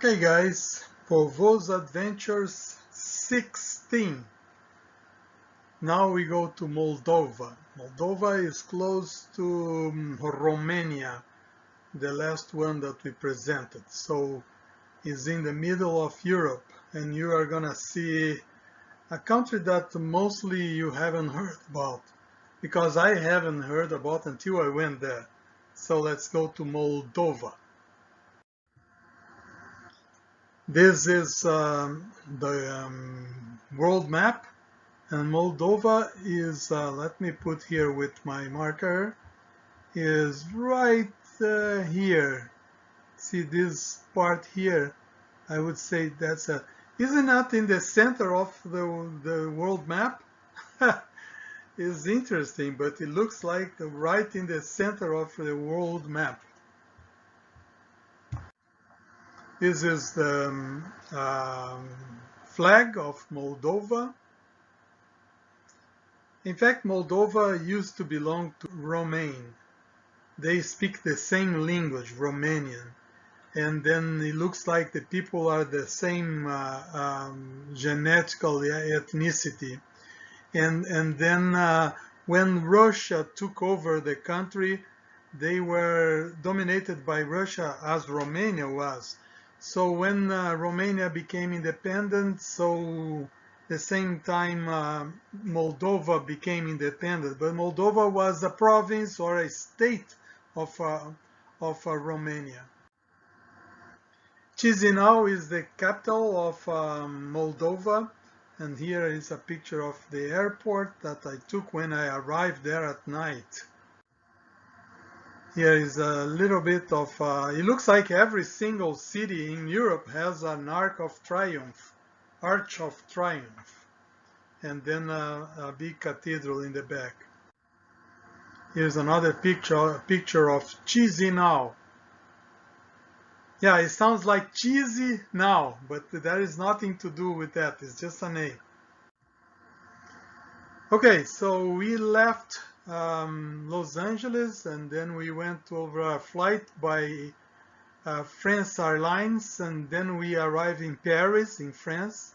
Okay guys, Vovo'S Adventures 16. Now we go to Moldova. Moldova is close to Romania, the last one that we presented. So it's in the middle of Europe, and you are gonna see a country that mostly you haven't heard about, because I haven't heard about until I went there. So let's go to Moldova. This is the world map, and Moldova is, let me put here with my marker, is right here. See this part here? I would say that's isn't that in the center of the world map? It's interesting, but it looks like right in the center of the world map. This is the flag of Moldova. In fact, Moldova used to belong to Romania. They speak the same language, Romanian. And then it looks like the people are the same genetical ethnicity. And then when Russia took over the country, they were dominated by Russia as Romania was. So when Romania became independent, so the same time Moldova became independent. But Moldova was a province or a state of Romania. Chisinau is the capital of Moldova, and here is a picture of the airport that I took when I arrived there at night. Here is a little bit of, it looks like every single city in Europe has an Arch of Triumph, and then a big cathedral in the back. Here's another picture of Chisinau. Yeah, it sounds like cheesy now, but there is nothing to do with that. It's just a name. Okay, so we left Los Angeles, and then we went over a flight by France Airlines, and then we arrived in Paris, in France.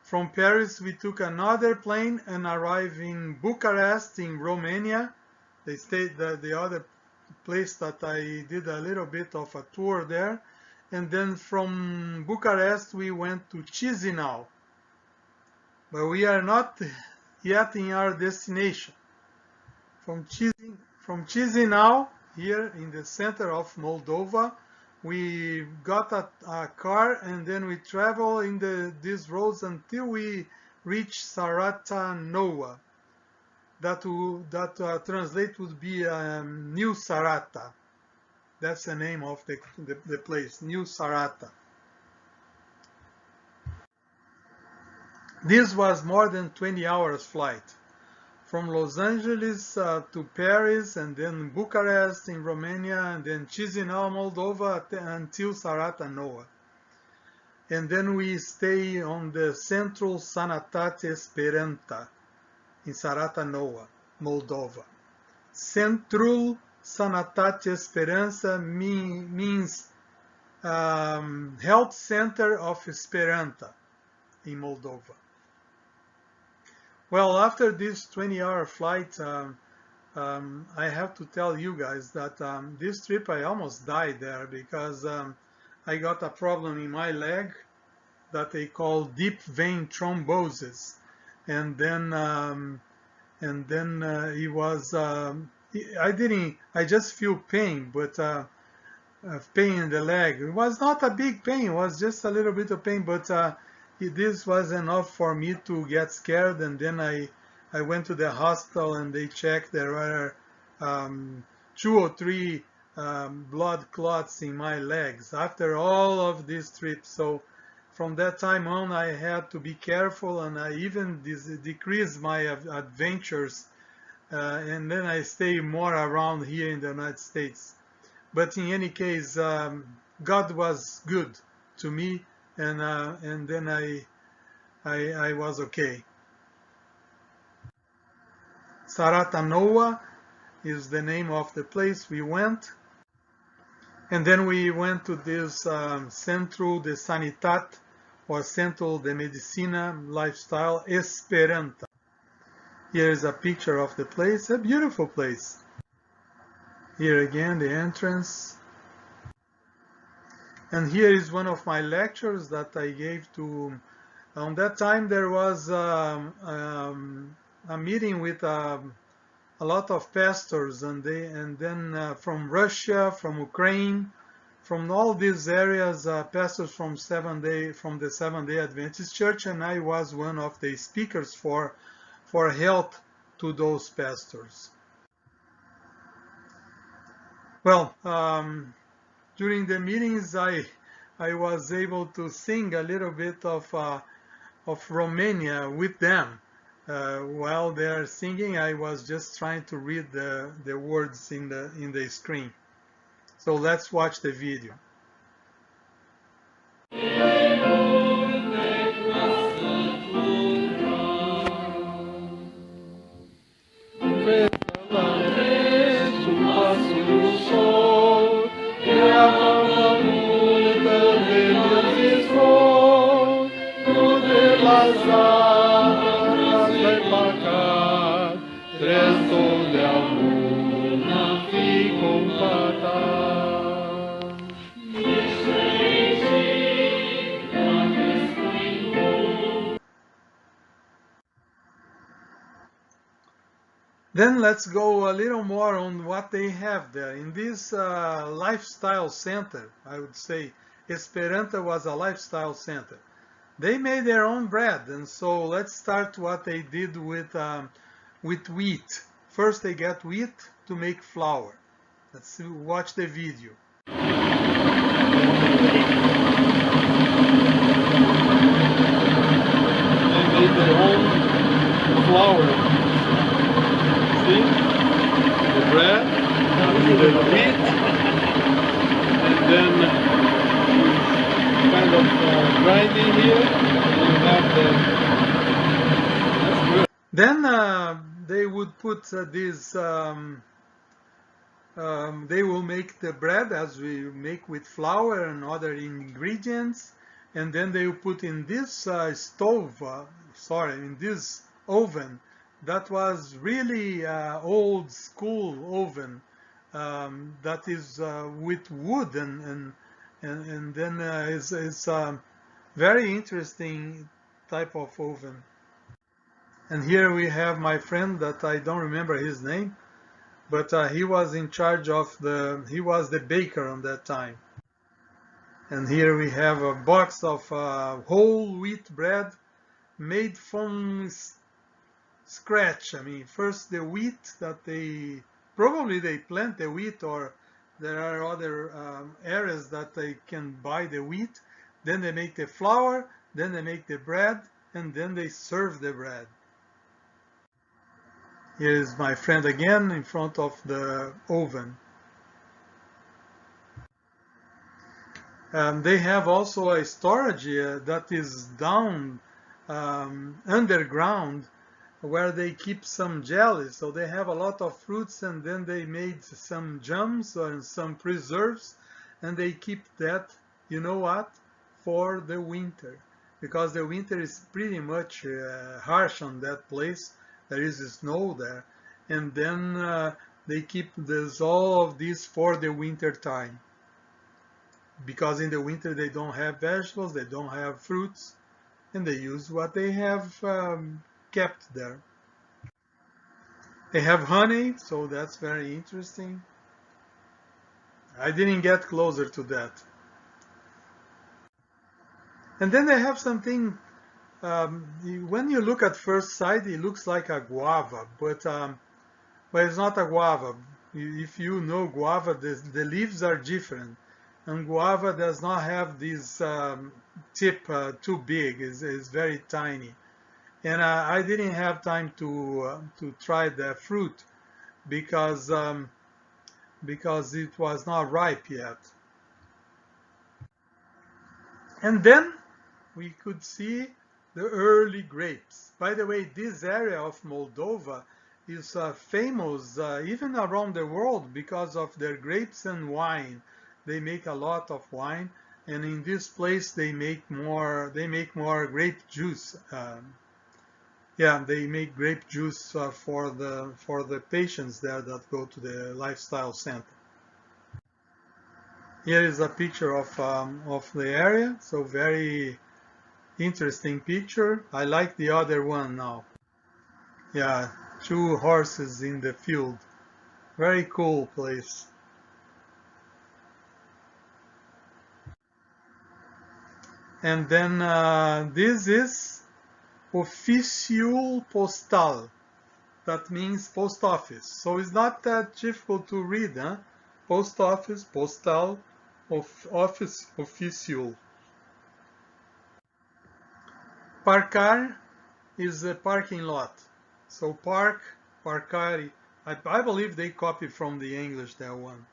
From Paris, we took another plane and arrived in Bucharest, in Romania. They stayed the other place that I did a little bit of a tour there. And then from Bucharest, we went to Chisinau. But we are not yet in our destination. From Chisinau, here in the center of Moldova, we got a car, and then we travel in these roads until we reach SARATA, NOUA. That translate would be New SARATA. That's the name of the place, New SARATA. This was more than 20 hours flight. From Los Angeles to Paris, and then Bucharest in Romania, and then Chisinau, Moldova, until SARATA, NOUA. And then we stay on the CENTRUL SANITAT SPERANTA in SARATA, NOUA, Moldova. CENTRUL SANITAT SPERANTA means Health Center of SPERANTA in Moldova. Well, after this 20-hour flight, I have to tell you guys that this trip I almost died there, because I got a problem in my leg that they call deep vein thrombosis, and then it was I just feel pain, but pain in the leg. It was not a big pain, it was just a little bit of pain, but this was enough for me to get scared. And then I went to the hospital, and they checked. There were 2 or 3 blood clots in my legs after all of these trips. So from that time on, I had to be careful, and I even decreased my adventures, and then I stay more around here in the United States. But in any case, God was good to me, and then I was okay. SARATA, NOUA is the name of the place we went. And then we went to this Centro de SANITAT, or Centro de Medicina Lifestyle SPERANTA. Here is a picture of the place, a beautiful place. Here again, the entrance. And here is one of my lectures that I gave to, on that time there was a meeting with a lot of pastors, and then from Russia, from Ukraine, from all these areas, pastors from the Seventh-day Adventist Church, and I was one of the speakers for help to those pastors. Well, during the meetings, I was able to sing a little bit of Romania with them. While they are singing, I was just trying to read the words in the screen. So let's watch the video. Then let's go a little more on what they have there. In this lifestyle center, I would say Esperanta was a lifestyle center. They made their own bread, and so let's start what they did with wheat. First they get wheat to make flour. Let's watch the video. They made their own flour. See? The bread, the wheat, and then kind of grinding here, and you have that's good. Then they would put this, they will make the bread as we make with flour and other ingredients, and then they will put in this in this oven. That was really old school oven that is with wood, and then it's very interesting type of oven. And here we have my friend that I don't remember his name, but he was in charge of he was the baker on that time. And here we have a box of whole wheat bread made from scratch. I mean, first the wheat that they plant the wheat, or there are other areas that they can buy the wheat. Then they make the flour, then they make the bread, and then they serve the bread. Here is my friend again in front of the oven. They have also a storage that is down underground, where they keep some jelly. So they have a lot of fruits, and then they made some jams or some preserves, and they keep that, you know what, for the winter, because the winter is pretty much harsh on that place. There is snow there, and then they keep all of this for the winter time, because in the winter they don't have vegetables, they don't have fruits, and they use what they have kept there. They have honey, so that's very interesting. I didn't get closer to that. And then they have something, when you look at first sight, it looks like a guava, but it's not a guava. If you know guava, the leaves are different. And guava does not have this tip too big, it's very tiny. And I didn't have time to try the fruit because it was not ripe yet. And then we could see the early grapes. By the way, this area of Moldova is famous even around the world because of their grapes and wine. they make a lot of wine, and in this place they make more grape juice. Yeah, they make grape juice for the patients there that go to the lifestyle center. Here is a picture of the area, so very interesting picture. I like the other one now. Yeah, 2 horses in the field. Very cool place. And then this is Official Postal. That means post office. So it's not that difficult to read, huh? Post office, postal, office, official. Parcar is a parking lot. So parcare. I believe they copy from the English that one.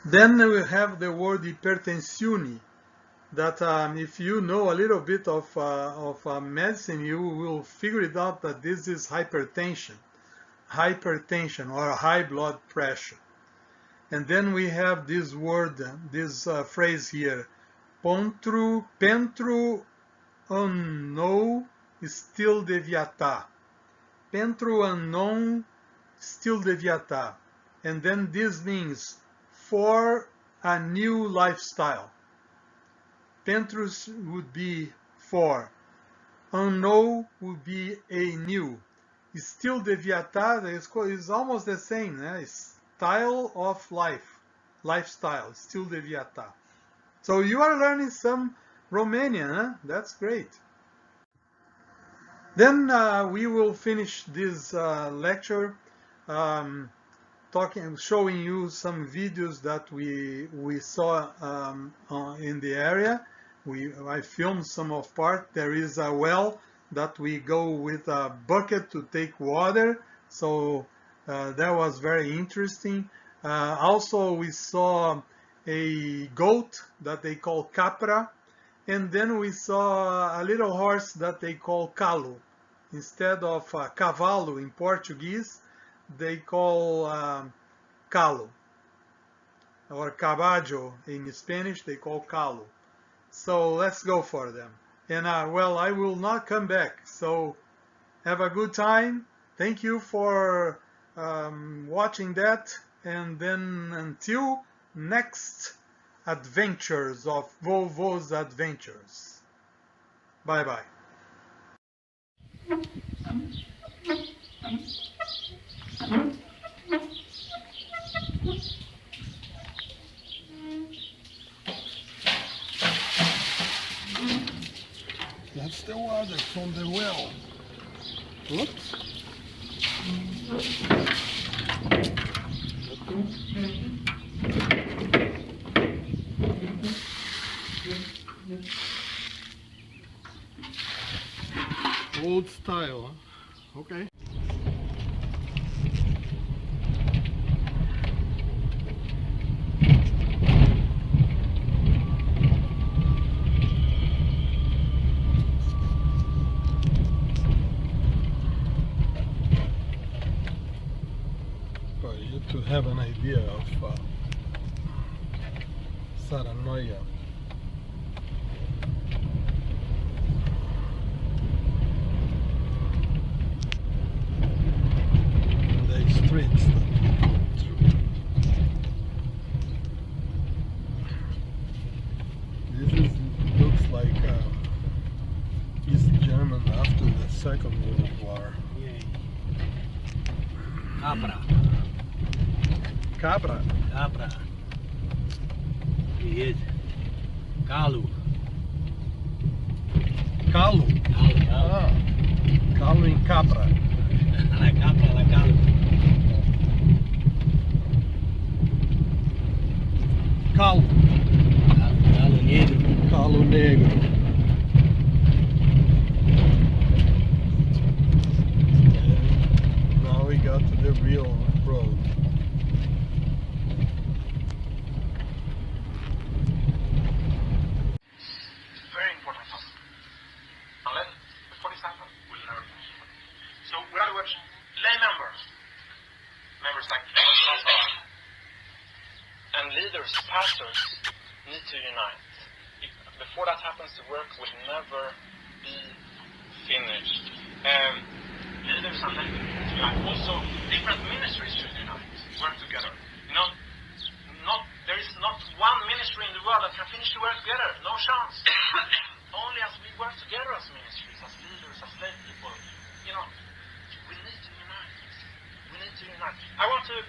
Then we have the word hypertensione, that if you know a little bit of medicine, you will figure it out that this is hypertension or high blood pressure. And then we have this word, this phrase here, pentru un nou stil de viața. Pentru un nou stil de viața. And then this means for a new lifestyle. Pentru would be for. Un nou would be a new. Stil de viața is almost the same, né? Style of life, lifestyle, stil de viața. So you are learning some Romanian, huh? That's great. Then we will finish this lecture showing you some videos that we saw in the area. I filmed some of part. There is a well that we go with a bucket to take water. So that was very interesting. Also, we saw a goat that they call capra. And then we saw a little horse that they call calo. Instead of cavalo in Portuguese, they call calo. Or caballo in Spanish, they call calo. So let's go for them. And well, I will not come back. So have a good time. Thank you for watching that. And then until next adventures of Vovo'S Adventures. Bye-bye. That's the water from the well. Oops. Old style, huh? Okay. For you to have an idea of Saranoia. Streets that we go through. This looks like East German after the Second World War. Yeah. Cabra. Cabra. Cabra. Yes. Calo. Calo. Calo. Ah. Calo em cabra. La cabra, la calo. Calo. Calo negro. Calo negro. And now we got to the real road. Very important topic. Unless, for example, we'll never finish. So we are watching lay members. Members like leaders, pastors, need to unite. Before that happens, the work will never be finished. Leaders and leaders need to unite. Also, different ministries should unite, work together. You know, there is not one ministry in the world that can finish the work together. No chance. Only as we work together as ministries, as leaders, as lay people, you know, we need to unite. We need to unite. I want to...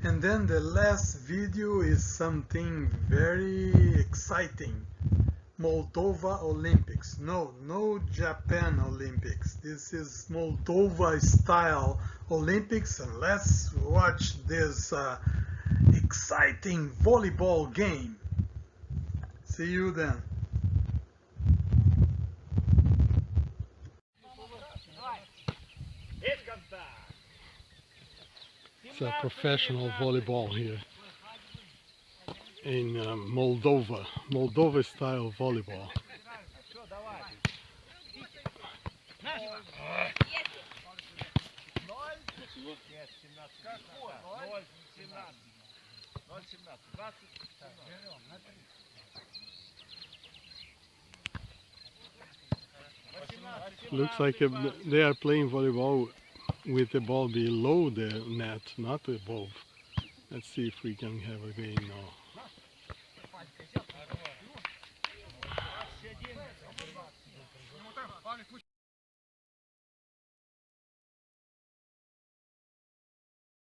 And then the last video is something very exciting. Moldova Olympics. No Japan Olympics. This is Moldova style Olympics, and let's watch this exciting volleyball game. See you then. It's a professional volleyball here in Moldova style volleyball. Looks like they are playing volleyball with the ball below the net, not above. Let's see if we can have a game now.